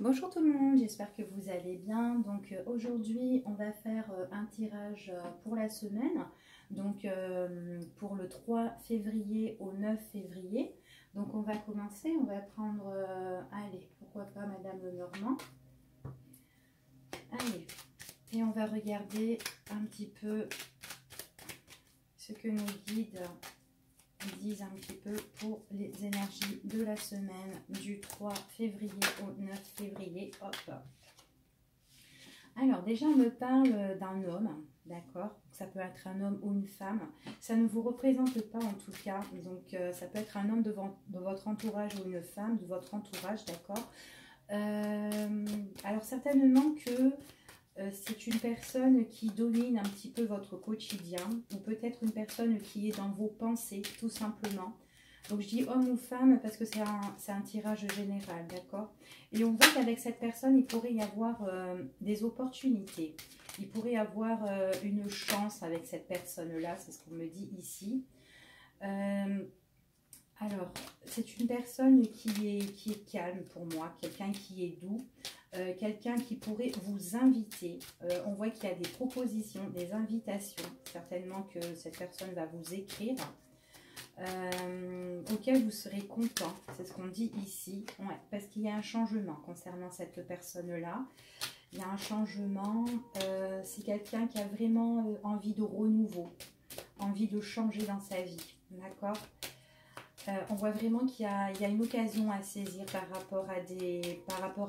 Bonjour tout le monde, j'espère que vous allez bien. Donc aujourd'hui on va faire un tirage pour la semaine, donc pour le 3 février au 9 février. Donc on va commencer, on va prendre, allez, pourquoi pas Madame Lenormand. Allez, et on va regarder un petit peu ce que nos guides disent un petit peu pour les énergies de la semaine du 3 février au 9 février. Hop. Alors déjà on me parle d'un homme, d'accord? Ça peut être un homme ou une femme. Ça ne vous représente pas en tout cas. Donc ça peut être un homme de votre entourage ou une femme de votre entourage, d'accord? Alors certainement que c'est une personne qui domine un petit peu votre quotidien, ou peut-être une personne qui est dans vos pensées, tout simplement. Donc je dis homme ou femme parce que c'est un tirage général, d'accord? Et on voit qu'avec cette personne, il pourrait y avoir des opportunités. Il pourrait y avoir une chance avec cette personne-là, c'est ce qu'on me dit ici. Alors, c'est une personne qui est calme pour moi, quelqu'un qui est doux, quelqu'un qui pourrait vous inviter. On voit qu'il y a des propositions, des invitations. Certainement que cette personne va vous écrire, auquel vous serez content. C'est ce qu'on dit ici. Ouais, parce qu'il y a un changement concernant cette personne-là. Il y a un changement. C'est quelqu'un qui a vraiment envie de renouveau, envie de changer dans sa vie. D'accord ? On voit vraiment qu'il y a une occasion à saisir par rapport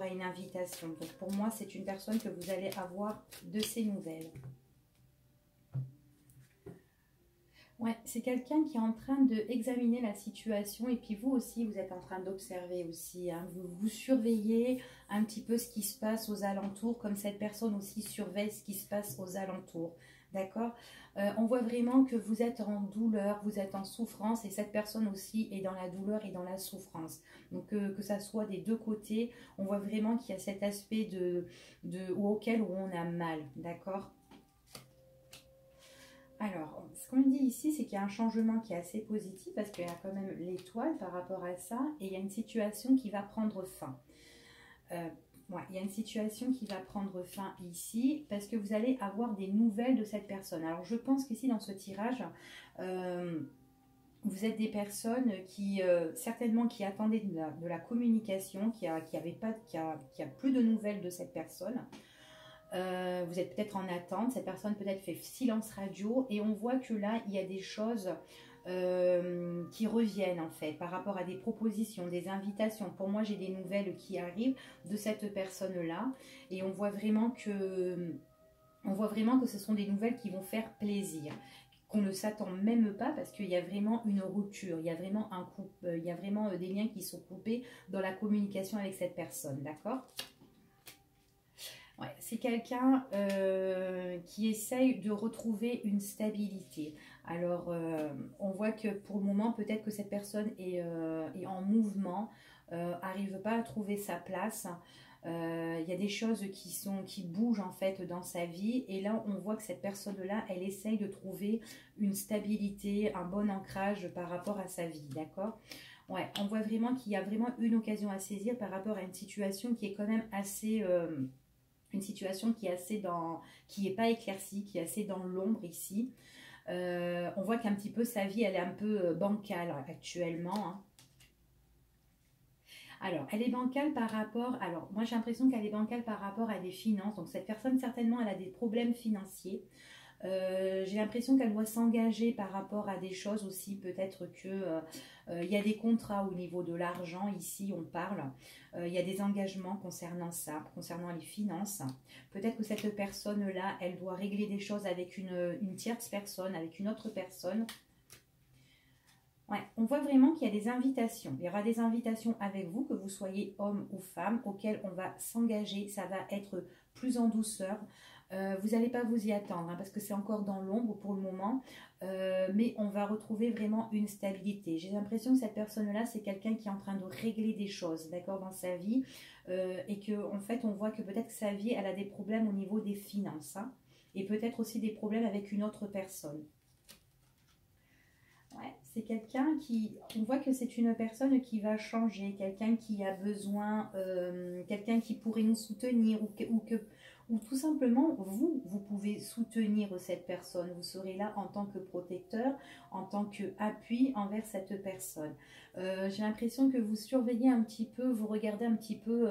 à une invitation. Donc pour moi, c'est une personne que vous allez avoir de ses nouvelles. Ouais, c'est quelqu'un qui est en train d'examiner la situation et puis vous aussi, vous êtes en train d'observer aussi. Hein. Vous surveillez un petit peu ce qui se passe aux alentours, comme cette personne aussi surveille ce qui se passe aux alentours. D'accord? On voit vraiment que vous êtes en douleur, vous êtes en souffrance et cette personne aussi est dans la douleur et dans la souffrance. Donc que ça soit des deux côtés, on voit vraiment qu'il y a cet aspect auquel on a mal. D'accord? Alors, ce qu'on me dit ici, c'est qu'il y a un changement qui est assez positif parce qu'il y a quand même l'étoile par rapport à ça et il y a une situation qui va prendre fin. Ouais, il y a une situation qui va prendre fin ici parce que vous allez avoir des nouvelles de cette personne. Alors, je pense qu'ici, dans ce tirage, vous êtes des personnes qui, certainement, qui attendaient de la communication, qui a plus de nouvelles de cette personne. Vous êtes peut-être en attente, cette personne peut-être fait silence radio et on voit que là il y a des choses qui reviennent en fait par rapport à des propositions, des invitations. Pour moi j'ai des nouvelles qui arrivent de cette personne là et on voit vraiment que ce sont des nouvelles qui vont faire plaisir, qu'on ne s'attend même pas parce qu'il y a vraiment une rupture, il y a vraiment il y a vraiment des liens qui sont coupés dans la communication avec cette personne, d'accord? Ouais, c'est quelqu'un qui essaye de retrouver une stabilité. Alors, on voit que pour le moment, peut-être que cette personne est en mouvement, n'arrive pas à trouver sa place. Il y a des choses qui bougent en fait dans sa vie. Et là, on voit que cette personne-là, elle essaye de trouver une stabilité, un bon ancrage par rapport à sa vie, d'accord ? Ouais, on voit vraiment qu'il y a vraiment une occasion à saisir par rapport à une situation qui est quand même assez... une situation qui est qui n'est pas éclaircie, qui est assez dans l'ombre ici. On voit qu'un petit peu sa vie, elle est un peu bancale actuellement. Hein. Alors, elle est bancale par rapport... Alors, moi, j'ai l'impression qu'elle est bancale par rapport à des finances. Donc, cette personne, certainement, elle a des problèmes financiers. J'ai l'impression qu'elle doit s'engager par rapport à des choses aussi, peut-être que il y a des contrats au niveau de l'argent, ici on parle, il y a des engagements concernant ça, concernant les finances. Peut-être que cette personne-là, elle doit régler des choses avec une tierce personne, avec une autre personne. Ouais, on voit vraiment qu'il y a des invitations. Il y aura des invitations avec vous, que vous soyez homme ou femme, auxquelles on va s'engager. Ça va être plus en douceur. Vous n'allez pas vous y attendre, hein, parce que c'est encore dans l'ombre pour le moment. Mais on va retrouver vraiment une stabilité. J'ai l'impression que cette personne-là, c'est quelqu'un qui est en train de régler des choses, d'accord, dans sa vie. Et qu'en fait, on voit que peut-être que sa vie, elle a des problèmes au niveau des finances. Hein, et peut-être aussi des problèmes avec une autre personne. Ouais, C'est quelqu'un qui, on voit que c'est une personne qui va changer, quelqu'un qui a besoin, quelqu'un qui pourrait nous soutenir ou tout simplement, vous pouvez soutenir cette personne. Vous serez là en tant que protecteur, en tant qu'appui envers cette personne. J'ai l'impression que vous surveillez un petit peu, vous regardez un petit peu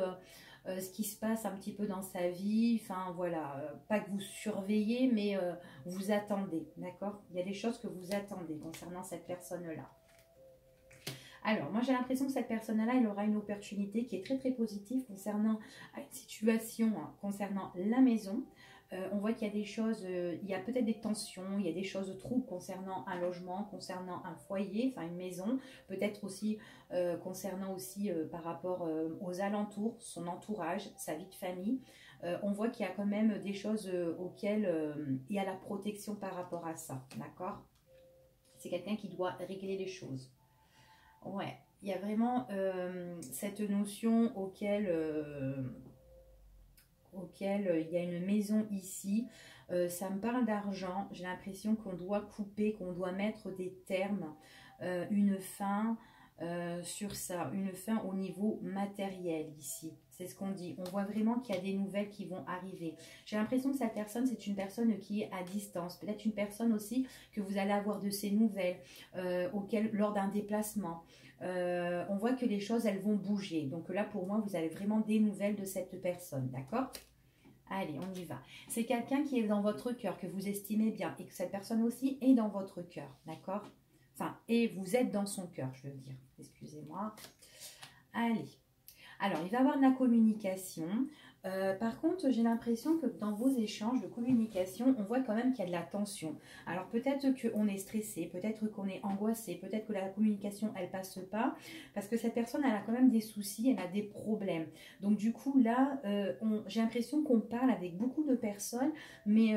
ce qui se passe un petit peu dans sa vie. Enfin, voilà, pas que vous surveillez, mais vous attendez, d'accord? Il y a des choses que vous attendez concernant cette personne-là. Alors, moi j'ai l'impression que cette personne-là, elle aura une opportunité qui est très très positive concernant une situation, hein, concernant la maison. On voit qu'il y a des choses, il y a peut-être des tensions, il y a des choses troubles concernant un logement, concernant un foyer, enfin une maison, peut-être aussi concernant aussi par rapport aux alentours, son entourage, sa vie de famille. On voit qu'il y a quand même des choses auxquelles il y a la protection par rapport à ça, d'accord? C'est quelqu'un qui doit régler les choses. Ouais, il y a vraiment cette notion auquel il y a une maison ici. Ça me parle d'argent. J'ai l'impression qu'on doit couper, qu'on doit mettre des termes, une fin sur ça, une fin au niveau matériel ici. C'est ce qu'on dit. On voit vraiment qu'il y a des nouvelles qui vont arriver. J'ai l'impression que cette personne, c'est une personne qui est à distance. Peut-être une personne aussi que vous allez avoir de ces nouvelles lors d'un déplacement. On voit que les choses, elles vont bouger. Donc là, pour moi, vous avez vraiment des nouvelles de cette personne, d'accord? Allez, on y va. C'est quelqu'un qui est dans votre cœur, que vous estimez bien, et que cette personne aussi est dans votre cœur, d'accord? Enfin, et vous êtes dans son cœur, je veux dire. Excusez-moi. Allez. Alors, il va y avoir de la communication. Par contre, j'ai l'impression que dans vos échanges de communication, on voit quand même qu'il y a de la tension. Alors, peut-être qu'on est stressé, peut-être qu'on est angoissé, peut-être que la communication, elle passe pas, parce que cette personne, elle a quand même des soucis, elle a des problèmes. Donc, du coup, là, j'ai l'impression qu'on parle avec beaucoup de personnes, mais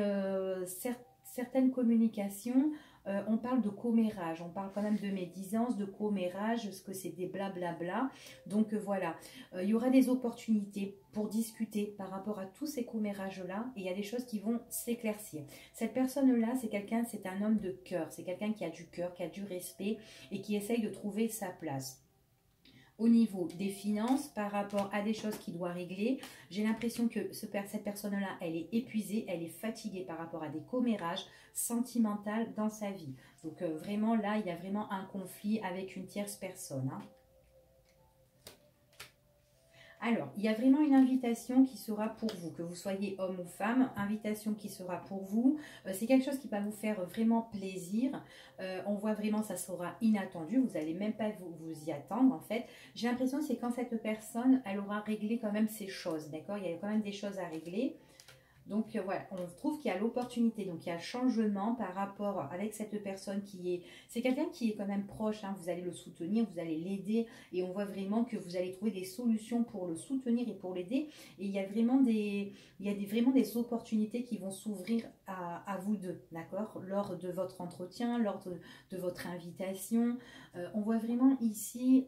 certaines communications... on parle de commérage, on parle quand même de médisance, de commérage, parce que c'est des blablabla. Donc voilà, il y aura des opportunités pour discuter par rapport à tous ces commérages-là, et il y a des choses qui vont s'éclaircir. Cette personne-là, c'est un homme de cœur, c'est quelqu'un qui a du cœur, qui a du respect, et qui essaye de trouver sa place. Au niveau des finances, par rapport à des choses qu'il doit régler, j'ai l'impression que cette personne-là, elle est épuisée, elle est fatiguée par rapport à des commérages sentimentaux dans sa vie. Donc vraiment là, il y a vraiment un conflit avec une tierce personne, hein. Alors, il y a vraiment une invitation qui sera pour vous, que vous soyez homme ou femme, invitation qui sera pour vous. C'est quelque chose qui va vous faire vraiment plaisir. On voit vraiment, ça sera inattendu, vous n'allez même pas vous y attendre en fait. J'ai l'impression que c'est quand cette personne, elle aura réglé quand même ses choses, d'accord? Il y a quand même des choses à régler. Donc voilà, on trouve qu'il y a l'opportunité, donc il y a le changement par rapport avec cette personne qui est... C'est quelqu'un qui est quand même proche, hein, vous allez le soutenir, vous allez l'aider, et on voit vraiment que vous allez trouver des solutions pour le soutenir et pour l'aider. Et il y a vraiment vraiment des opportunités qui vont s'ouvrir à vous deux, d'accord? Lors de votre entretien, lors de votre invitation. On voit vraiment ici,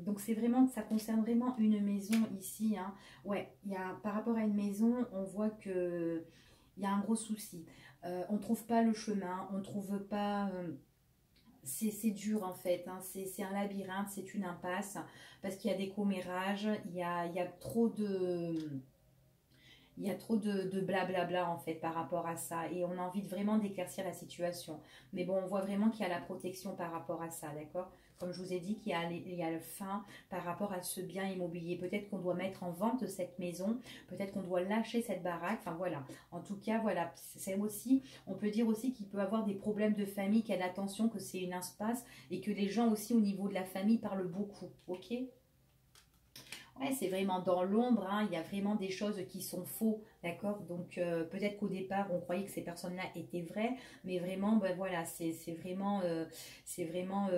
donc c'est vraiment, ça concerne vraiment une maison ici, hein. Ouais, par rapport à une maison, on voit que il y a un gros souci. On ne trouve pas le chemin, on ne trouve pas... c'est dur en fait, hein. C'est un labyrinthe, c'est une impasse, parce qu'il y a des commérages, il y a trop de... Il y a trop de blablabla en fait par rapport à ça, et on a envie vraiment d'éclaircir la situation. Mais bon, on voit vraiment qu'il y a la protection par rapport à ça, d'accord? Comme je vous ai dit, qu'il y a le fin par rapport à ce bien immobilier. Peut-être qu'on doit mettre en vente cette maison, peut-être qu'on doit lâcher cette baraque, enfin voilà. En tout cas, voilà, c'est aussi, on peut dire aussi qu'il peut avoir des problèmes de famille, qu'il y a l'attention, que c'est une impasse, et que les gens aussi au niveau de la famille parlent beaucoup, ok? Ouais, c'est vraiment dans l'ombre, hein, il y a vraiment des choses qui sont faux, d'accord? Donc peut-être qu'au départ, on croyait que ces personnes-là étaient vraies, mais vraiment, ben voilà, c'est vraiment, c'est vraiment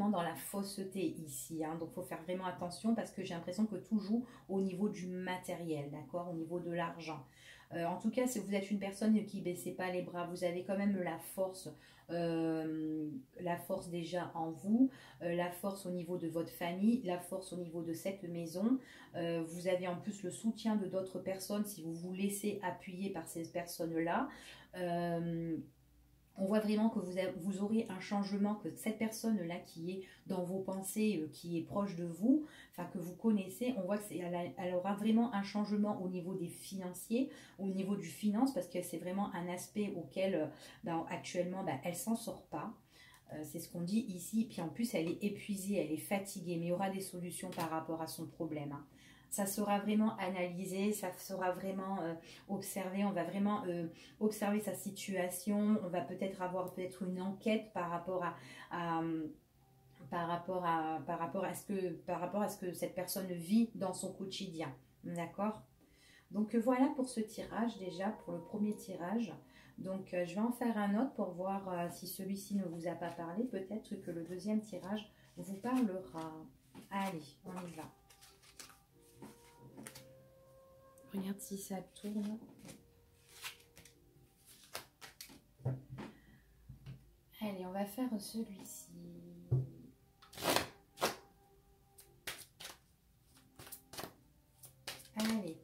dans la fausseté ici, hein. Donc il faut faire vraiment attention, parce que j'ai l'impression que tout joue au niveau du matériel, d'accord? Au niveau de l'argent. En tout cas, si vous êtes une personne qui ne baissez pas les bras, vous avez quand même la force déjà en vous, la force au niveau de votre famille, la force au niveau de cette maison. Vous avez en plus le soutien de d'autres personnes si vous vous laissez appuyer par ces personnes-là. On voit vraiment que vous aurez un changement, que cette personne-là qui est dans vos pensées, qui est proche de vous, enfin que vous connaissez, on voit qu'elle aura vraiment un changement au niveau des financiers, au niveau du finance, parce que c'est vraiment un aspect auquel actuellement elle s'en sort pas. C'est ce qu'on dit ici. Puis en plus, elle est épuisée, elle est fatiguée, mais il y aura des solutions par rapport à son problème, hein. Ça sera vraiment analysé, ça sera vraiment observé, on va vraiment observer sa situation, on va peut-être avoir une enquête par rapport par rapport à ce que cette personne vit dans son quotidien. D'accord? Donc voilà pour ce tirage déjà, pour le premier tirage. Donc je vais en faire un autre pour voir si celui-ci ne vous a pas parlé. Peut-être que le deuxième tirage vous parlera. Allez, on y va. Regarde si ça tourne. Allez, on va faire celui-ci. Allez,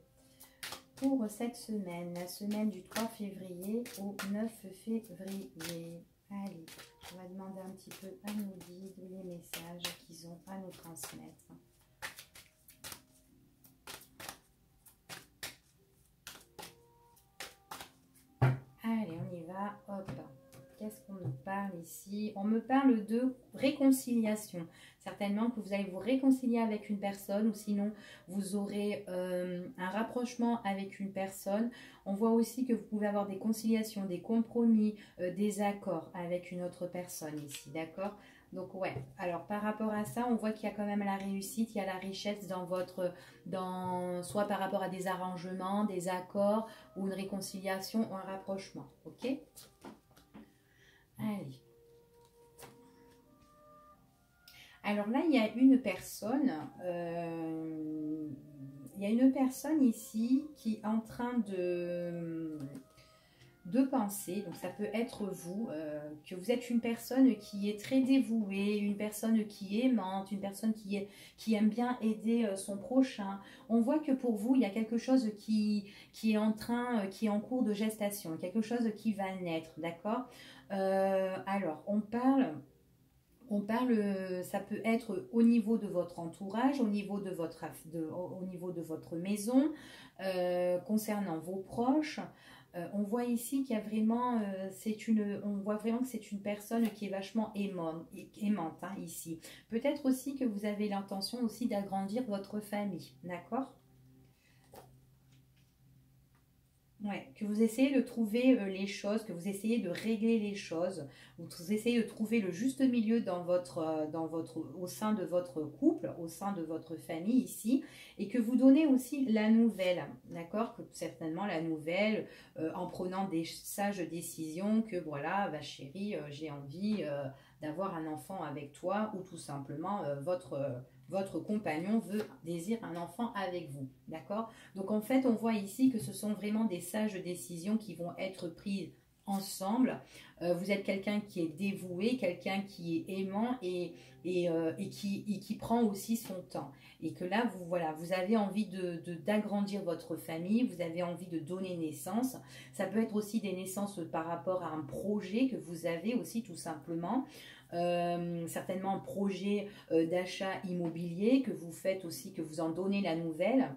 pour cette semaine, la semaine du 3 février au 9 février. Allez, on va demander un petit peu à nos guides les messages qu'ils ont à nous transmettre. Allez, on y va. Hop. Qu'est-ce qu'on me parle ici? On me parle de réconciliation. Certainement que vous allez vous réconcilier avec une personne ou sinon vous aurez un rapprochement avec une personne. On voit aussi que vous pouvez avoir des conciliations, des compromis, des accords avec une autre personne ici, d'accord? Donc ouais, alors par rapport à ça, on voit qu'il y a quand même la réussite, il y a la richesse soit par rapport à des arrangements, des accords ou une réconciliation ou un rapprochement, ok? Allez. Alors là, il y a une personne, ici qui est en train de penser, donc ça peut être vous, que vous êtes une personne qui est très dévouée, une personne qui est aimante, une personne qui aime bien aider son prochain. On voit que pour vous, il y a quelque chose qui est en cours de gestation, quelque chose qui va naître, d'accord? Alors, ça peut être au niveau de votre entourage, au niveau de votre maison, concernant vos proches. On voit ici qu'il y a vraiment, on voit vraiment que c'est une personne qui est vachement aimante hein, ici. Peut-être aussi que vous avez l'intention aussi d'agrandir votre famille, d'accord? Ouais, que vous essayez de trouver les choses, que vous essayez de régler les choses, vous essayez de trouver le juste milieu au sein de votre couple, au sein de votre famille ici, et que vous donnez aussi la nouvelle, d'accord? Que certainement la nouvelle, en prenant des sages décisions, que voilà, bah chérie, j'ai envie d'avoir un enfant avec toi, ou tout simplement votre compagnon désire un enfant avec vous, d'accord? Donc en fait, on voit ici que ce sont vraiment des sages décisions qui vont être prises ensemble. Vous êtes quelqu'un qui est dévoué, quelqu'un qui est aimant et qui prend aussi son temps. Et que là, vous avez envie d'agrandir votre famille, vous avez envie de donner naissance. Ça peut être aussi des naissances par rapport à un projet que vous avez aussi tout simplement. Certainement un projet d'achat immobilier que vous faites aussi, que vous en donnez la nouvelle.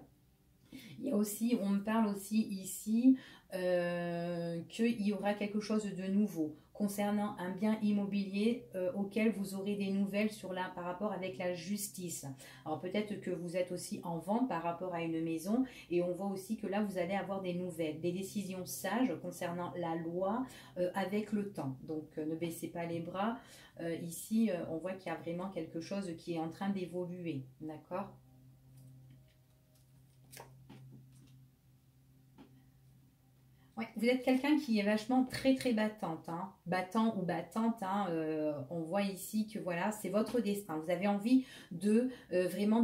Il y a aussi, on me parle aussi ici qu'il y aura quelque chose de nouveau concernant un bien immobilier auquel vous aurez des nouvelles par rapport avec la justice. Alors peut-être que vous êtes aussi en vente par rapport à une maison et on voit aussi que là vous allez avoir des nouvelles, des décisions sages concernant la loi avec le temps. Donc ne baissez pas les bras. Ici on voit qu'il y a vraiment quelque chose qui est en train d'évoluer, d'accord ? Ouais, vous êtes quelqu'un qui est vachement très très battante, hein. Battant ou battante, hein, on voit ici que voilà, c'est votre destin. Vous avez envie de vraiment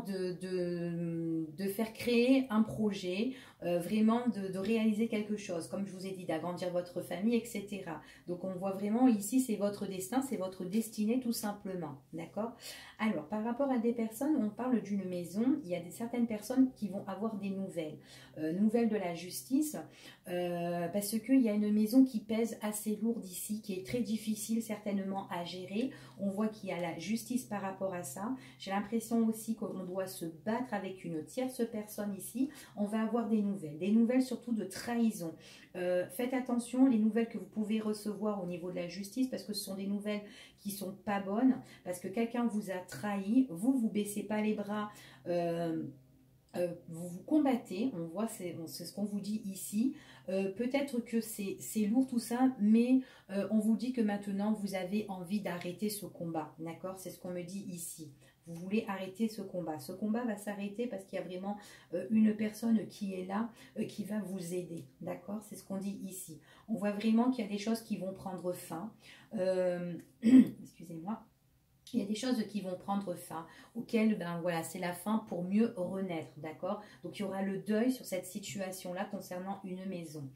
de faire créer un projet, vraiment de réaliser quelque chose, comme je vous ai dit, d'agrandir votre famille, etc. Donc on voit vraiment ici, c'est votre destin, c'est votre destinée tout simplement, d'accord? Alors, par rapport à des personnes, on parle d'une maison, il y a certaines personnes qui vont avoir des nouvelles, nouvelles de la justice, parce qu'il y a une maison qui pèse assez lourde ici, qui est très difficile certainement à gérer. On voit qu'il y a la justice par rapport à ça. J'ai l'impression aussi qu'on doit se battre avec une tierce personne ici. On va avoir des nouvelles surtout de trahison. Faites attention, les nouvelles que vous pouvez recevoir au niveau de la justice, parce que ce sont des nouvelles qui sont pas bonnes, parce que quelqu'un vous a trahi, vous baissez pas les bras, vous vous combattez, on voit, c'est ce qu'on vous dit ici. Peut-être que c'est lourd tout ça, mais on vous dit que maintenant vous avez envie d'arrêter ce combat, d'accord? C'est ce qu'on me dit ici. Vous voulez arrêter ce combat. Ce combat va s'arrêter parce qu'il y a vraiment une personne qui est là, qui va vous aider, d'accord? C'est ce qu'on dit ici. On voit vraiment qu'il y a des choses qui vont prendre fin. Excusez-moi. Il y a des choses qui vont prendre fin, auxquelles, ben voilà, c'est la fin pour mieux renaître, d'accord? Donc, il y aura le deuil sur cette situation-là concernant une maison.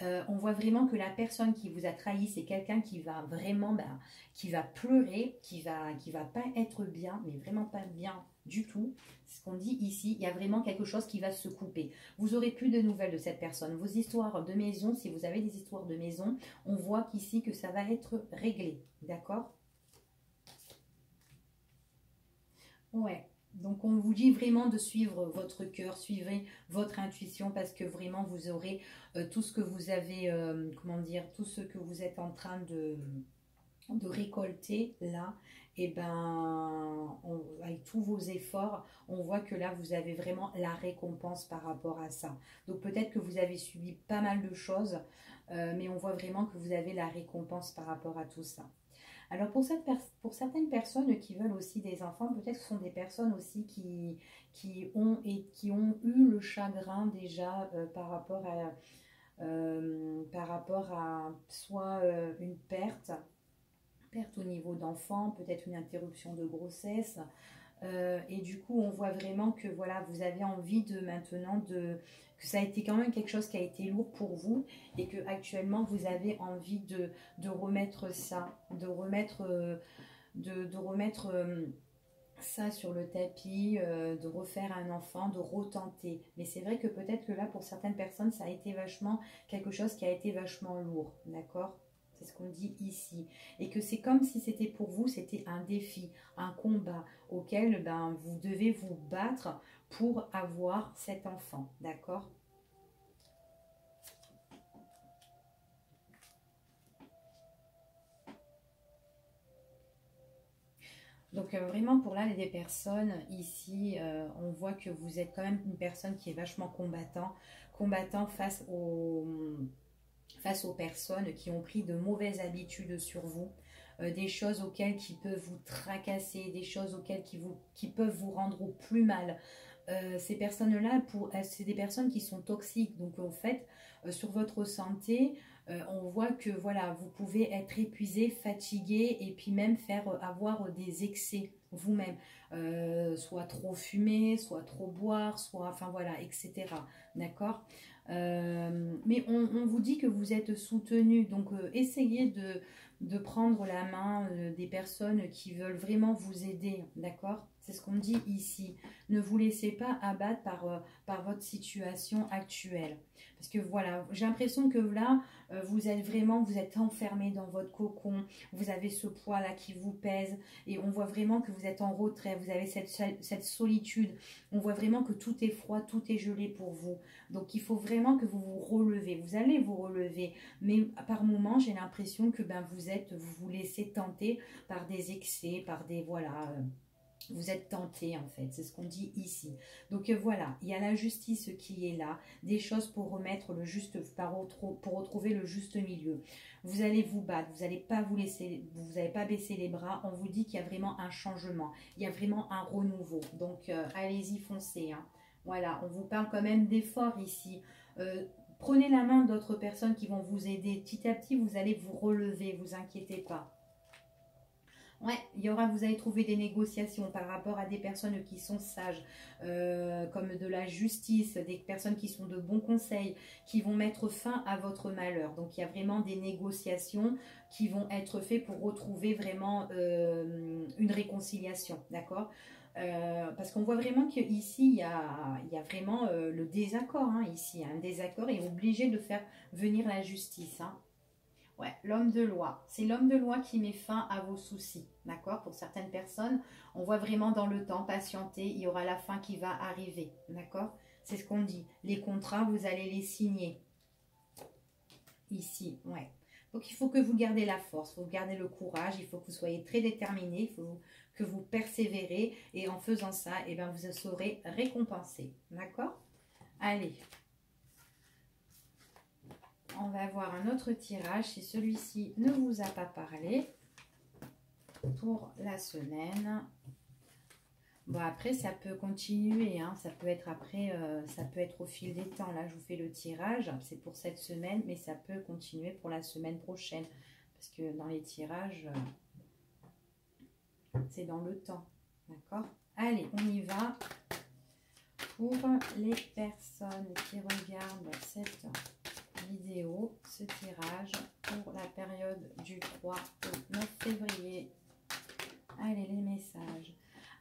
On voit vraiment que la personne qui vous a trahi, c'est quelqu'un qui va vraiment, ben, qui va pleurer, qui va pas être bien, mais vraiment pas bien du tout. C'est ce qu'on dit ici. Il y a vraiment quelque chose qui va se couper. Vous aurez plus de nouvelles de cette personne. Vos histoires de maison, si vous avez des histoires de maison, on voit qu'ici que ça va être réglé, d'accord? Ouais, donc on vous dit vraiment de suivre votre cœur, suivez votre intuition parce que vraiment vous aurez tout ce que vous avez, comment dire, tout ce que vous êtes en train de récolter là, et ben avec tous vos efforts, on voit que là vous avez vraiment la récompense par rapport à ça. Donc peut-être que vous avez subi pas mal de choses, mais on voit vraiment que vous avez la récompense par rapport à tout ça. Alors pour certaines personnes qui veulent aussi des enfants, peut-être que ce sont des personnes aussi qui ont eu le chagrin déjà par rapport à soit une perte au niveau d'enfant, peut-être une interruption de grossesse. Et du coup, on voit vraiment que voilà, vous avez envie de maintenant que ça a été quand même quelque chose qui a été lourd pour vous et que actuellement vous avez envie de remettre ça, de remettre ça sur le tapis, de refaire un enfant, de retenter. Mais c'est vrai que peut-être que là, pour certaines personnes, ça a été vachement quelque chose qui a été vachement lourd, d'accord? C'est ce qu'on dit ici. Et que c'est comme si c'était pour vous, c'était un défi, un combat auquel ben, vous devez vous battre pour avoir cet enfant, d'accord? Donc vraiment pour là, les personnes ici, on voit que vous êtes quand même une personne qui est vachement combattant face aux personnes qui ont pris de mauvaises habitudes sur vous, des choses auxquelles qui peuvent vous tracasser, des choses auxquelles qui peuvent vous rendre au plus mal. Ces personnes-là, c'est des personnes qui sont toxiques. Donc en fait, sur votre santé, on voit que voilà, vous pouvez être épuisé, fatigué et puis même avoir des excès vous-même, soit trop fumer, soit trop boire, soit, enfin voilà, etc. D'accord? Mais on vous dit que vous êtes soutenu, donc essayez de prendre la main des personnes qui veulent vraiment vous aider, d'accord? C'est ce qu'on dit ici. Ne vous laissez pas abattre par votre situation actuelle. Parce que voilà, j'ai l'impression que là, vous êtes enfermé dans votre cocon, vous avez ce poids-là qui vous pèse, et on voit vraiment que vous êtes en retrait, vous avez cette solitude, on voit vraiment que tout est froid, tout est gelé pour vous. Donc il faut vraiment que vous vous relevez, vous allez vous relever, mais par moments, j'ai l'impression que ben, vous vous laissez tenter par des excès, par des, voilà... vous êtes tenté en fait, c'est ce qu'on dit ici. Donc voilà, il y a la justice qui est là, des choses pour remettre le juste, pour retrouver le juste milieu. Vous allez vous battre, vous n'allez pas vous laisser, vous n'allez pas baisser les bras. On vous dit qu'il y a vraiment un changement, il y a vraiment un renouveau. Donc allez-y, foncez. Hein. Voilà, on vous parle quand même d'efforts ici. Prenez la main d'autres personnes qui vont vous aider. Petit à petit, vous allez vous relever, vous inquiétez pas. Ouais, vous allez trouver des négociations par rapport à des personnes qui sont sages, comme de la justice, des personnes qui sont de bons conseils, qui vont mettre fin à votre malheur. Donc il y a vraiment des négociations qui vont être faites pour retrouver vraiment une réconciliation, d'accord? Parce qu'on voit vraiment qu'ici, il y a vraiment le désaccord, hein, ici, un désaccord est obligé de faire venir la justice, hein. Ouais, l'homme de loi. C'est l'homme de loi qui met fin à vos soucis, d'accord? Pour certaines personnes, on voit vraiment dans le temps, patienter, il y aura la fin qui va arriver, d'accord? C'est ce qu'on dit. Les contrats, vous allez les signer. Ici, ouais. Donc, il faut que vous gardez la force, il faut garder le courage, il faut que vous soyez très déterminé, il faut que vous persévérez. Et en faisant ça, eh bien, vous serez récompensé, d'accord? Allez. On va voir un autre tirage si celui-ci ne vous a pas parlé pour la semaine. Bon, après, ça peut continuer, hein, ça peut être après, ça peut être au fil des temps. Là, je vous fais le tirage, c'est pour cette semaine, mais ça peut continuer pour la semaine prochaine. Parce que dans les tirages, c'est dans le temps, d'accord? Allez, on y va. Pour les personnes qui regardent cette vidéo, ce tirage pour la période du 3 au 9 février. Allez, les messages.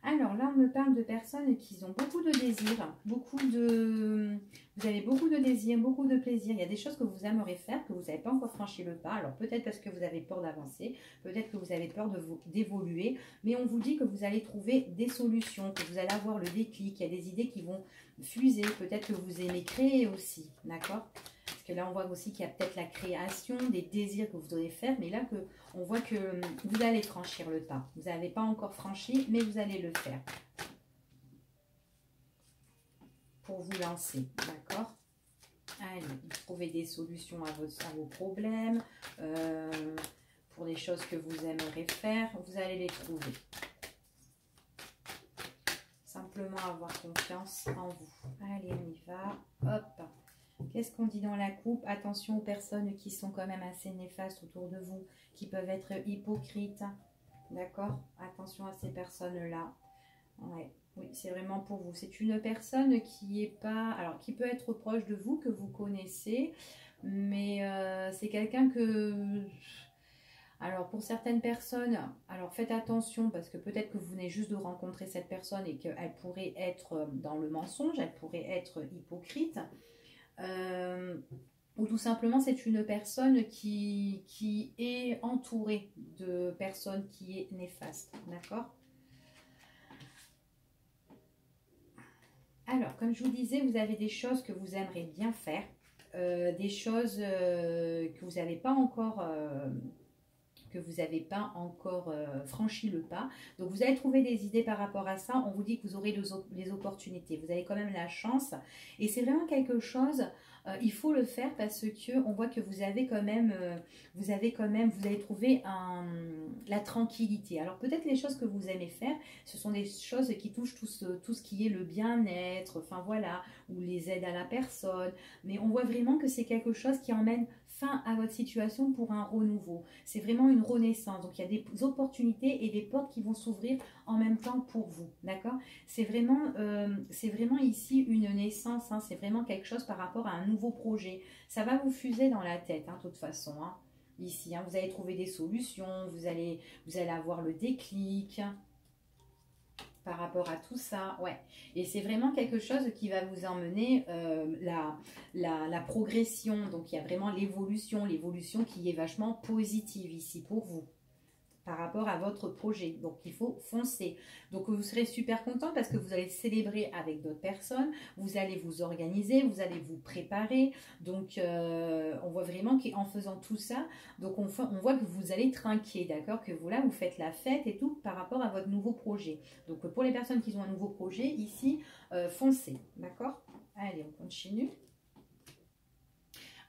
Alors là, on me parle de personnes qui ont beaucoup de désirs, vous avez beaucoup de désirs, beaucoup de plaisir. Il y a des choses que vous aimeriez faire, que vous n'avez pas encore franchi le pas. Alors peut-être parce que vous avez peur d'avancer, peut-être que vous avez peur d'évoluer, mais on vous dit que vous allez trouver des solutions, que vous allez avoir le déclic, il y a des idées qui vont fuser, peut-être que vous aimez créer aussi, d'accord? Parce que là, on voit aussi qu'il y a peut-être la création, des désirs que vous devez faire, mais là, on voit que vous allez franchir le pas. Vous n'avez pas encore franchi, mais vous allez le faire. Pour vous lancer, d'accord? Allez, trouver des solutions à vos problèmes, pour des choses que vous aimeriez faire, vous allez les trouver. Simplement avoir confiance en vous. Allez, on y va. Hop. Qu'est-ce qu'on dit dans la coupe? Attention aux personnes qui sont quand même assez néfastes autour de vous, qui peuvent être hypocrites. D'accord? Attention à ces personnes-là. Ouais. Oui, c'est vraiment pour vous. C'est une personne qui est pas... Alors, qui peut être proche de vous, que vous connaissez, mais c'est quelqu'un que... Alors, pour certaines personnes, alors faites attention parce que peut-être que vous venez juste de rencontrer cette personne et qu'elle pourrait être dans le mensonge, elle pourrait être hypocrite. Ou tout simplement c'est une personne qui est entourée de personnes qui est néfaste, d'accord? Alors, comme je vous disais, vous avez des choses que vous aimeriez bien faire, des choses que vous n'avez pas encore... franchi le pas. Donc, vous allez trouver des idées par rapport à ça. On vous dit que vous aurez les opportunités. Vous avez quand même la chance. Et c'est vraiment quelque chose, il faut le faire parce que on voit que vous avez quand même, vous allez trouver la tranquillité. Alors, peut-être les choses que vous aimez faire, ce sont des choses qui touchent tout ce qui est le bien-être, enfin voilà, ou les aides à la personne. Mais on voit vraiment que c'est quelque chose qui emmène fin à votre situation pour un renouveau. C'est vraiment une renaissance. Donc, il y a des opportunités et des portes qui vont s'ouvrir en même temps pour vous. D'accord? C'est vraiment ici une naissance. Hein, c'est vraiment quelque chose par rapport à un nouveau projet. Ça va vous fuser dans la tête, hein, de toute façon. Hein, ici, hein, vous allez trouver des solutions. Vous allez avoir le déclic par rapport à tout ça, ouais. Et c'est vraiment quelque chose qui va vous emmener la progression. Donc, il y a vraiment l'évolution qui est vachement positive ici pour vous par rapport à votre projet. Donc, il faut foncer. Donc, vous serez super content parce que vous allez célébrer avec d'autres personnes. Vous allez vous organiser, vous allez vous préparer. Donc, on voit vraiment qu'en faisant tout ça, donc on voit que vous allez trinquer, d'accord? Que vous, là, vous faites la fête et tout par rapport à votre nouveau projet. Donc, pour les personnes qui ont un nouveau projet, ici, foncez, d'accord? Allez, on continue.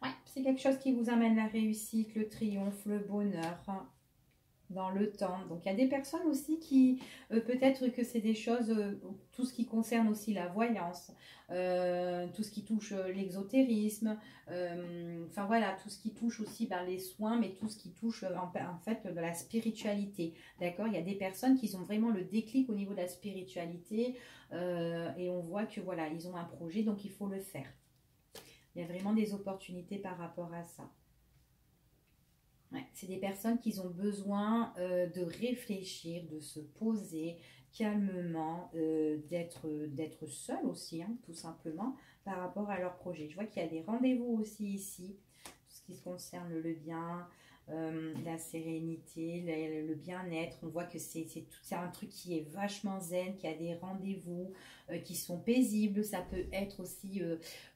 Ouais, c'est quelque chose qui vous amène la réussite, le triomphe, le bonheur, hein. dans le temps. Donc il y a des personnes aussi qui, peut-être que c'est des choses, tout ce qui concerne aussi la voyance, tout ce qui touche l'exotérisme, enfin voilà, tout ce qui touche aussi ben, les soins, mais tout ce qui touche en fait de la spiritualité. D'accord? Il y a des personnes qui ont vraiment le déclic au niveau de la spiritualité et on voit que voilà, ils ont un projet, donc il faut le faire. Il y a vraiment des opportunités par rapport à ça. Ouais, c'est des personnes qui ont besoin de réfléchir, de se poser calmement, d'être seules aussi, hein, tout simplement, par rapport à leur projet. Je vois qu'il y a des rendez-vous aussi ici, tout ce qui concerne le bien, la sérénité, le bien-être. On voit que c'est un truc qui est vachement zen, qui a des rendez-vous qui sont paisibles. Ça peut être aussi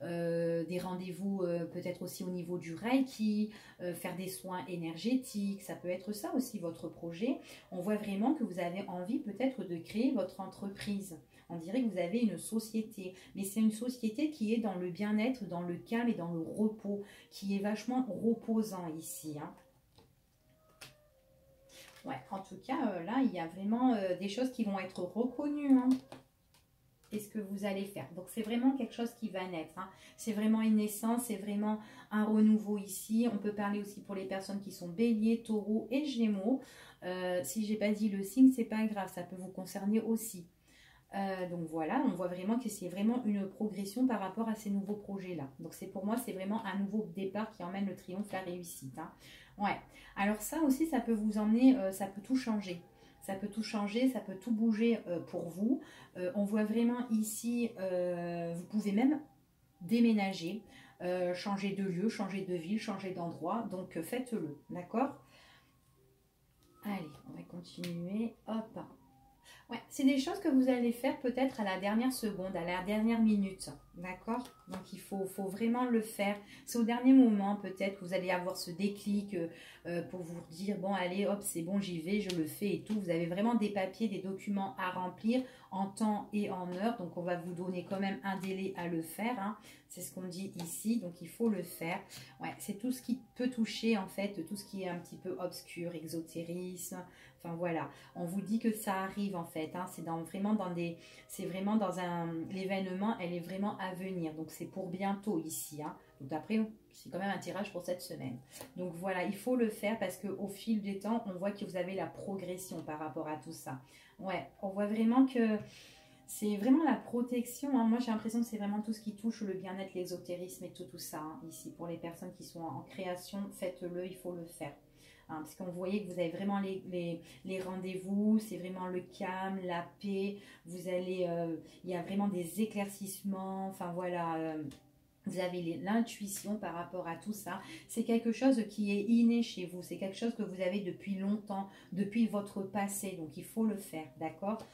des rendez-vous peut-être aussi au niveau du Reiki, faire des soins énergétiques. Ça peut être ça aussi votre projet. On voit vraiment que vous avez envie peut-être de créer votre entreprise. On dirait que vous avez une société, mais c'est une société qui est dans le bien-être, dans le calme et dans le repos, qui est vachement reposant ici, hein. Ouais, en tout cas, là, il y a vraiment des choses qui vont être reconnues, hein. Et ce que vous allez faire. Donc, c'est vraiment quelque chose qui va naître, hein. C'est vraiment une naissance, c'est vraiment un renouveau ici. On peut parler aussi pour les personnes qui sont béliers, taureaux et gémeaux. Si j'ai pas dit le signe, c'est pas grave, ça peut vous concerner aussi. Donc voilà, on voit vraiment que c'est vraiment une progression par rapport à ces nouveaux projets-là. Donc c'est pour moi, c'est vraiment un nouveau départ qui emmène le triomphe, la réussite, hein. Ouais, alors ça aussi, ça peut vous emmener, ça peut tout changer. Ça peut tout changer, ça peut tout bouger pour vous. On voit vraiment ici, vous pouvez même déménager, changer de lieu, changer de ville, changer d'endroit. Donc faites-le, d'accord? Allez, on va continuer. Hop. Ouais, c'est des choses que vous allez faire peut-être à la dernière seconde, à la dernière minute, d'accord? Donc il faut vraiment le faire. C'est au dernier moment peut-être que vous allez avoir ce déclic pour vous dire, bon allez hop, c'est bon, j'y vais, je le fais et tout. Vous avez vraiment des papiers, des documents à remplir en temps et en heure. Donc on va vous donner quand même un délai à le faire, hein. C'est ce qu'on dit ici, donc il faut le faire. Ouais, c'est tout ce qui peut toucher en fait, tout ce qui est un petit peu obscur, exotérisme, enfin voilà. On vous dit que ça arrive en fait, hein. C'est vraiment dans l'événement, elle est vraiment à venir. Donc c'est pour bientôt ici, hein. Donc après, c'est quand même un tirage pour cette semaine. Donc voilà, il faut le faire parce qu'au fil du temps, on voit que vous avez la progression par rapport à tout ça. Ouais, on voit vraiment que c'est vraiment la protection, hein. Moi, j'ai l'impression que c'est vraiment tout ce qui touche le bien-être, l'ésotérisme et tout ça, hein, ici. Pour les personnes qui sont en création, faites-le, il faut le faire. Hein, parce qu'on voyait que vous avez vraiment les rendez-vous, c'est vraiment le calme, la paix. Vous allez, il y a vraiment des éclaircissements. Enfin, voilà. Vous avez l'intuition par rapport à tout ça. C'est quelque chose qui est inné chez vous. C'est quelque chose que vous avez depuis longtemps, depuis votre passé. Donc, il faut le faire, d'accord?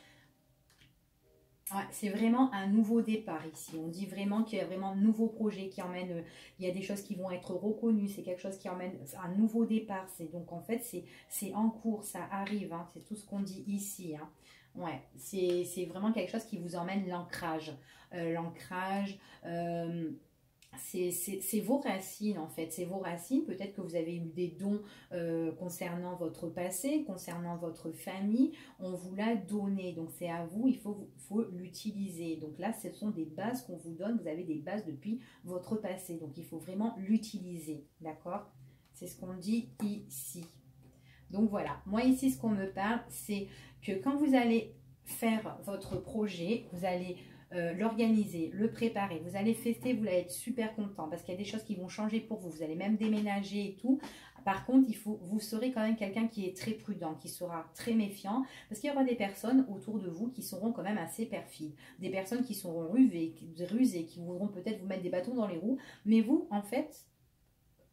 Ouais, c'est vraiment un nouveau départ ici. On dit vraiment qu'il y a vraiment un nouveau projet qui emmène, il y a des choses qui vont être reconnues, c'est quelque chose qui emmène un nouveau départ. C'est donc en fait, c'est en cours, ça arrive, hein. C'est tout ce qu'on dit ici, hein. Ouais, c'est vraiment quelque chose qui vous emmène l'ancrage. L'ancrage, c'est vos racines en fait, c'est vos racines. Peut-être que vous avez eu des dons concernant votre passé, concernant votre famille, on vous l'a donné, donc c'est à vous, faut l'utiliser. Donc là, ce sont des bases qu'on vous donne, vous avez des bases depuis votre passé, donc il faut vraiment l'utiliser, d'accord? C'est ce qu'on dit ici. Donc voilà, moi ici, ce qu'on me parle, c'est que quand vous allez faire votre projet, vous allez l'organiser, le préparer, vous allez fester, vous allez être super content parce qu'il y a des choses qui vont changer pour vous, vous allez même déménager et tout. Par contre, vous serez quand même quelqu'un qui est très prudent, qui sera très méfiant parce qu'il y aura des personnes autour de vous qui seront quand même assez perfides, des personnes qui seront rusées, qui voudront peut-être vous mettre des bâtons dans les roues, mais vous, en fait,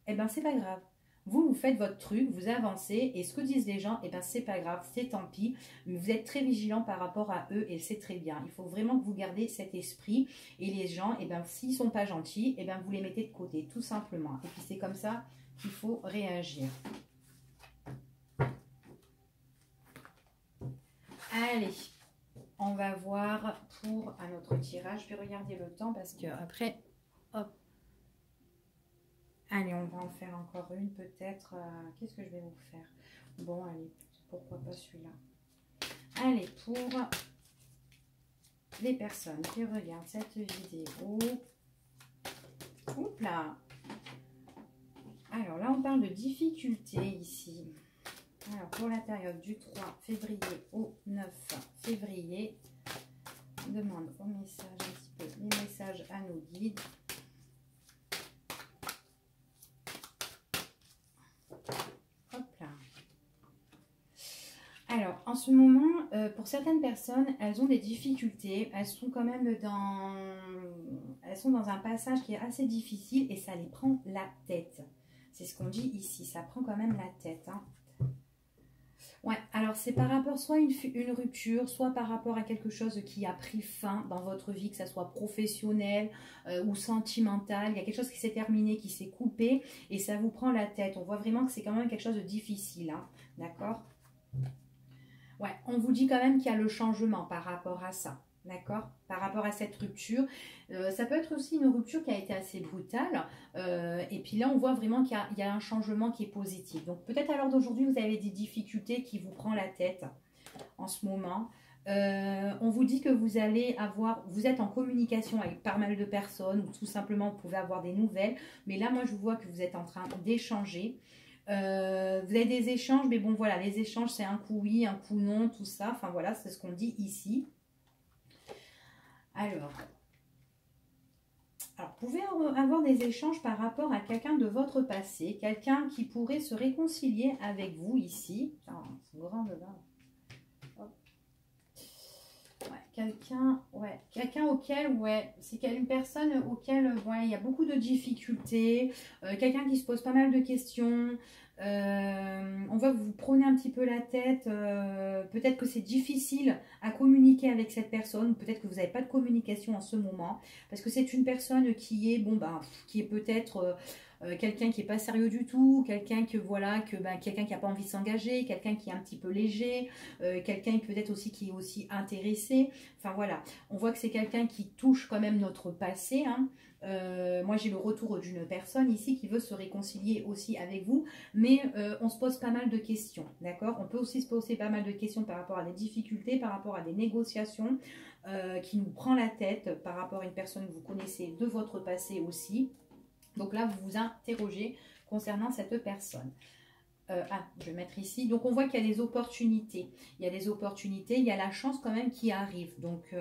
eh ben c'est pas grave. Vous faites votre truc, vous avancez, et ce que disent les gens, eh ben c'est pas grave, c'est tant pis. Mais vous êtes très vigilant par rapport à eux et c'est très bien. Il faut vraiment que vous gardez cet esprit. Et les gens, eh ben s'ils sont pas gentils, eh ben vous les mettez de côté, tout simplement. Et puis c'est comme ça qu'il faut réagir. Allez, on va voir pour un autre tirage. Je vais regarder le temps parce que après, hop. Allez, on va en faire encore une peut-être. Qu'est-ce que je vais vous faire? Bon, allez. pourquoi pas celui-là. Allez, pour les personnes qui regardent cette vidéo. Oups là. Alors là, on parle de difficultés ici. Alors, pour la période du 3 février au 9 février, on demande au message un petit peu les messages à nos guides. Hop là. Alors, en ce moment, pour certaines personnes, elles ont des difficultés. Elles sont quand même dans un passage qui est assez difficile et ça les prend la tête. C'est ce qu'on dit ici, ça prend quand même la tête. Hein. Ouais, alors c'est par rapport soit une rupture, soit par rapport à quelque chose qui a pris fin dans votre vie, que ce soit professionnel ou sentimental. Il y a quelque chose qui s'est terminé, qui s'est coupé et ça vous prend la tête. On voit vraiment que c'est quand même quelque chose de difficile, hein, d'accord? Ouais, on vous dit quand même qu'il y a le changement par rapport à ça. D'accord? Par rapport à cette rupture. Ça peut être aussi une rupture qui a été assez brutale. Et puis là, on voit vraiment qu'il y a un changement qui est positif. Donc peut-être à l'heure d'aujourd'hui, vous avez des difficultés qui vous prennent la tête en ce moment. On vous dit que vous êtes en communication avec pas mal de personnes ou tout simplement vous pouvez avoir des nouvelles. Mais là, moi, je vois que vous êtes en train d'échanger. Vous avez des échanges, mais bon, voilà, les échanges, c'est un coup oui, un coup non, tout ça. Enfin, voilà, c'est ce qu'on dit ici. Alors, vous pouvez avoir des échanges par rapport à quelqu'un de votre passé, quelqu'un qui pourrait se réconcilier avec vous ici. C'est grand dedans. Quelqu'un auquel, c'est une personne auquel, il y a beaucoup de difficultés, quelqu'un qui se pose pas mal de questions. On voit que vous prenez un petit peu la tête, peut-être que c'est difficile à communiquer avec cette personne, peut-être que vous n'avez pas de communication en ce moment, parce que c'est une personne qui est, qui est peut-être quelqu'un qui n'est pas sérieux du tout, quelqu'un quelqu'un qui n'a pas envie de s'engager, quelqu'un qui est un petit peu léger, quelqu'un peut-être aussi qui est aussi intéressé. Enfin voilà, on voit que c'est quelqu'un qui touche quand même notre passé, hein. Moi j'ai le retour d'une personne ici qui veut se réconcilier aussi avec vous, mais on se pose pas mal de questions, d'accord? On peut aussi se poser pas mal de questions par rapport à des difficultés, par rapport à des négociations qui nous prend la tête, par rapport à une personne que vous connaissez de votre passé aussi. Donc là, vous vous interrogez concernant cette personne. Je vais mettre ici. Donc, on voit qu'il y a des opportunités. Il y a des opportunités, il y a la chance quand même qui arrive. Donc,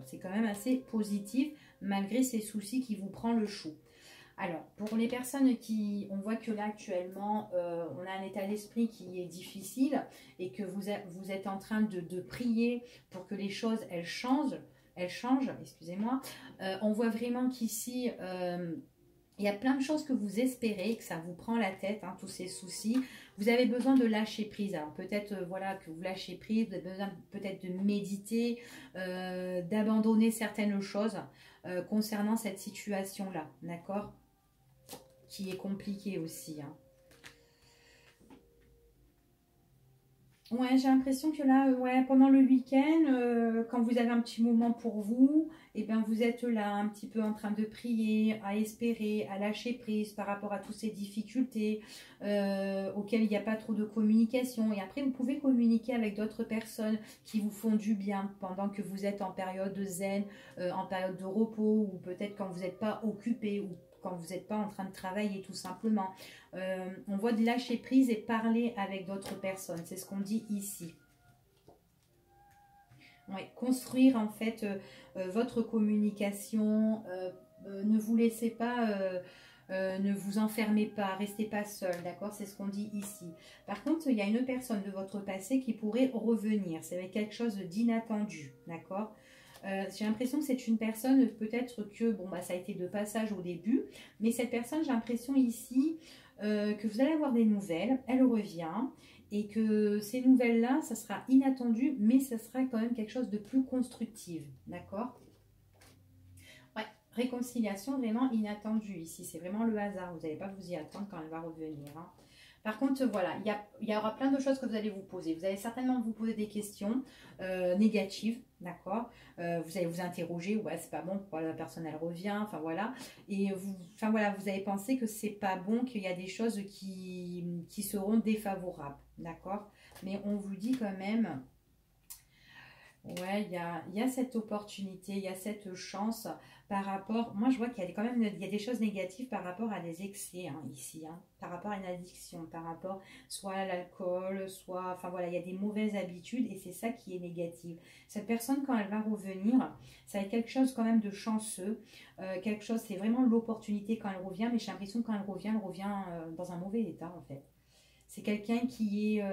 c'est quand même assez positif, malgré ces soucis qui vous prend le chou. Alors, pour les personnes on voit que là, actuellement, on a un état d'esprit qui est difficile et que vous êtes en train de prier pour que les choses, elles changent, excusez-moi. On voit vraiment qu'ici... il y a plein de choses que vous espérez, que ça vous prend la tête, hein, tous ces soucis. Vous avez besoin de lâcher prise. Alors peut-être que vous lâchez prise, vous avez besoin peut-être de méditer, d'abandonner certaines choses concernant cette situation-là, d'accord? Qui est compliquée aussi, hein. Ouais, j'ai l'impression que là, pendant le week-end, quand vous avez un petit moment pour vous, et bien vous êtes là un petit peu en train de prier, à espérer, à lâcher prise par rapport à toutes ces difficultés auxquelles il n'y a pas trop de communication. Et après, vous pouvez communiquer avec d'autres personnes qui vous font du bien pendant que vous êtes en période de zen, en période de repos, ou peut-être quand vous n'êtes pas occupé, ou quand vous n'êtes pas en train de travailler tout simplement. On voit de lâcher prise et parler avec d'autres personnes. C'est ce qu'on dit ici. Ouais, construire en fait votre communication. Ne vous laissez pas... ne vous enfermez pas, restez pas seul, d'accord? C'est ce qu'on dit ici. Par contre, il y a une personne de votre passé qui pourrait revenir. C'est quelque chose d'inattendu, d'accord? J'ai l'impression que c'est une personne, peut-être que, ça a été de passage au début, mais cette personne, j'ai l'impression ici que vous allez avoir des nouvelles, elle revient, et que ces nouvelles-là, ça sera inattendu, mais ça sera quand même quelque chose de plus constructif, d'accord? Ouais, réconciliation vraiment inattendue ici, c'est vraiment le hasard, vous n'allez pas vous y attendre quand elle va revenir, hein. Par contre, voilà, il y aura plein de choses que vous allez vous poser. Vous allez certainement vous poser des questions négatives. d'accord? Vous allez vous interroger, ouais, c'est pas bon, pourquoi la personne elle revient, enfin voilà. Et vous, enfin voilà, vous avez pensé que c'est pas bon, qu'il y a des choses qui seront défavorables, d'accord? Mais on vous dit quand même, ouais, il y a cette opportunité, il y a cette chance par rapport. Moi, je vois qu'il y a quand même il y a des choses négatives par rapport à des excès hein, ici, hein, par rapport à une addiction, par rapport soit à l'alcool, soit. Enfin voilà, il y a des mauvaises habitudes et c'est ça qui est négatif. Cette personne, quand elle va revenir, ça va être quelque chose quand même de chanceux. Quelque chose, c'est vraiment l'opportunité quand elle revient, mais j'ai l'impression que quand elle revient dans un mauvais état en fait. C'est quelqu'un qui est.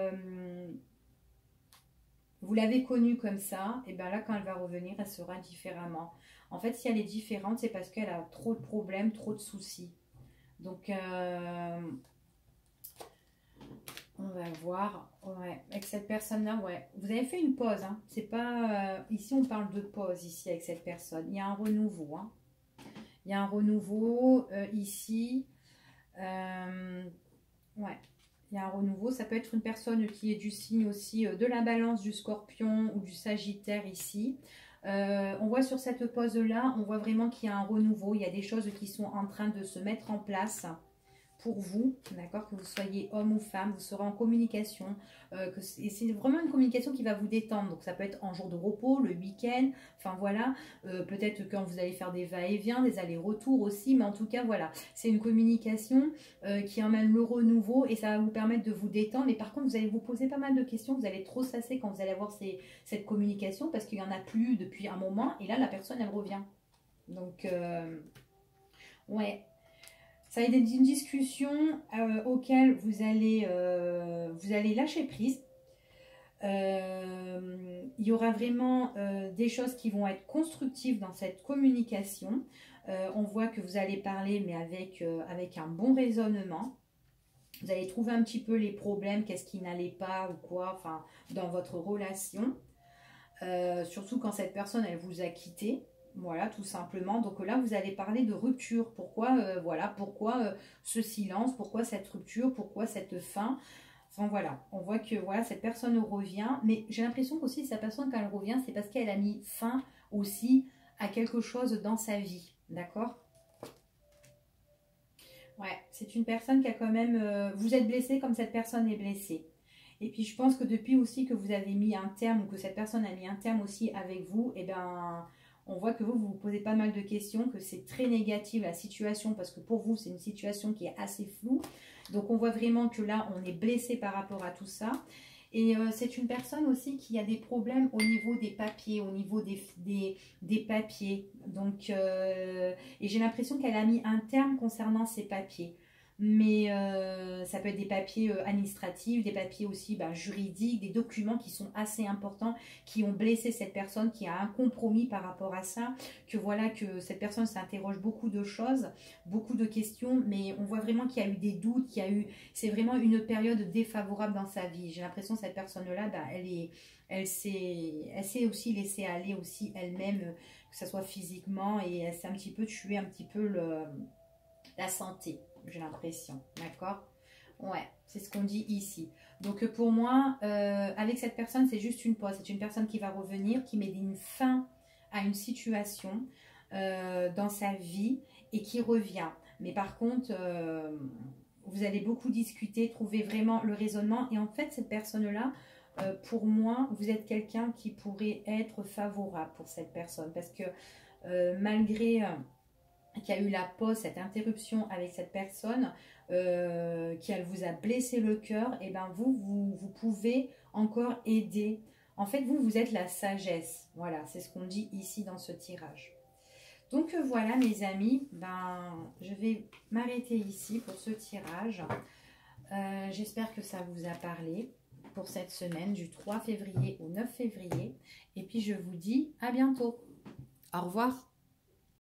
Vous l'avez connue comme ça, et bien là, quand elle va revenir, elle sera différemment. En fait, si elle est différente, c'est parce qu'elle a trop de problèmes, trop de soucis. Donc, on va voir. Ouais, avec cette personne-là, ouais. Vous avez fait une pause, hein. C'est pas. Ici, on parle de pause, ici, avec cette personne. Il y a un renouveau, hein. Il y a un renouveau ici. Ouais. Il y a un renouveau, ça peut être une personne qui est du signe aussi de la balance, du scorpion ou du sagittaire ici. On voit sur cette pause-là, on voit vraiment qu'il y a un renouveau, il y a des choses qui sont en train de se mettre en place pour vous, d'accord, que vous soyez homme ou femme, vous serez en communication, et c'est vraiment une communication qui va vous détendre, donc ça peut être en jour de repos, le week-end, enfin voilà, peut-être quand vous allez faire des va-et-vient, des allers-retours aussi, mais en tout cas voilà, c'est une communication qui emmène le renouveau et ça va vous permettre de vous détendre, mais par contre vous allez vous poser pas mal de questions, vous allez trop sasser quand vous allez avoir cette communication parce qu'il n'y en a plus depuis un moment et là la personne elle revient, donc ouais. Ça va être une discussion auquel vous allez lâcher prise. Il y aura vraiment des choses qui vont être constructives dans cette communication. On voit que vous allez parler, mais avec un bon raisonnement. Vous allez trouver un petit peu les problèmes, qu'est-ce qui n'allait pas ou quoi, enfin, dans votre relation. Surtout quand cette personne, elle vous a quitté. Voilà, tout simplement. Donc là, vous allez parler de rupture. Pourquoi, voilà, pourquoi ce silence, pourquoi cette rupture, pourquoi cette fin. Enfin voilà, on voit que voilà, cette personne revient. Mais j'ai l'impression qu'aussi, cette personne, quand elle revient, c'est parce qu'elle a mis fin aussi à quelque chose dans sa vie. D'accord? Ouais, c'est une personne qui a quand même. Vous êtes blessé comme cette personne est blessée. Et puis je pense que depuis aussi que vous avez mis un terme ou que cette personne a mis un terme aussi avec vous, et ben on voit que vous posez pas mal de questions, que c'est très négatif la situation parce que pour vous c'est une situation qui est assez floue. Donc on voit vraiment que là on est blessé par rapport à tout ça. Et c'est une personne aussi qui a des problèmes au niveau des papiers, au niveau des papiers. Donc, et j'ai l'impression qu'elle a mis un terme concernant ces papiers. Mais ça peut être des papiers administratifs, des papiers aussi juridiques, des documents qui sont assez importants, qui ont blessé cette personne, qui a un compromis par rapport à ça, que voilà, que cette personne s'interroge beaucoup de choses, beaucoup de questions, mais on voit vraiment qu'il y a eu des doutes, c'est vraiment une période défavorable dans sa vie. J'ai l'impression que cette personne-là, elle s'est aussi laissée aller aussi elle-même, que ce soit physiquement, et elle s'est un petit peu tuée un petit peu la santé, j'ai l'impression, d'accord? Ouais, c'est ce qu'on dit ici. Donc pour moi, avec cette personne, c'est juste une pause. C'est une personne qui va revenir, qui met une fin à une situation dans sa vie et qui revient. Mais par contre, vous allez beaucoup discuter, trouver vraiment le raisonnement. Et en fait, cette personne-là, pour moi, vous êtes quelqu'un qui pourrait être favorable pour cette personne. Parce que malgré qu'il y a eu la pause, cette interruption avec cette personne, qui elle vous a blessé le cœur, et ben vous pouvez encore aider. En fait, vous êtes la sagesse. Voilà, c'est ce qu'on dit ici dans ce tirage. Donc voilà mes amis, je vais m'arrêter ici pour ce tirage. J'espère que ça vous a parlé pour cette semaine du 3 février au 9 février. Et puis je vous dis à bientôt. Au revoir.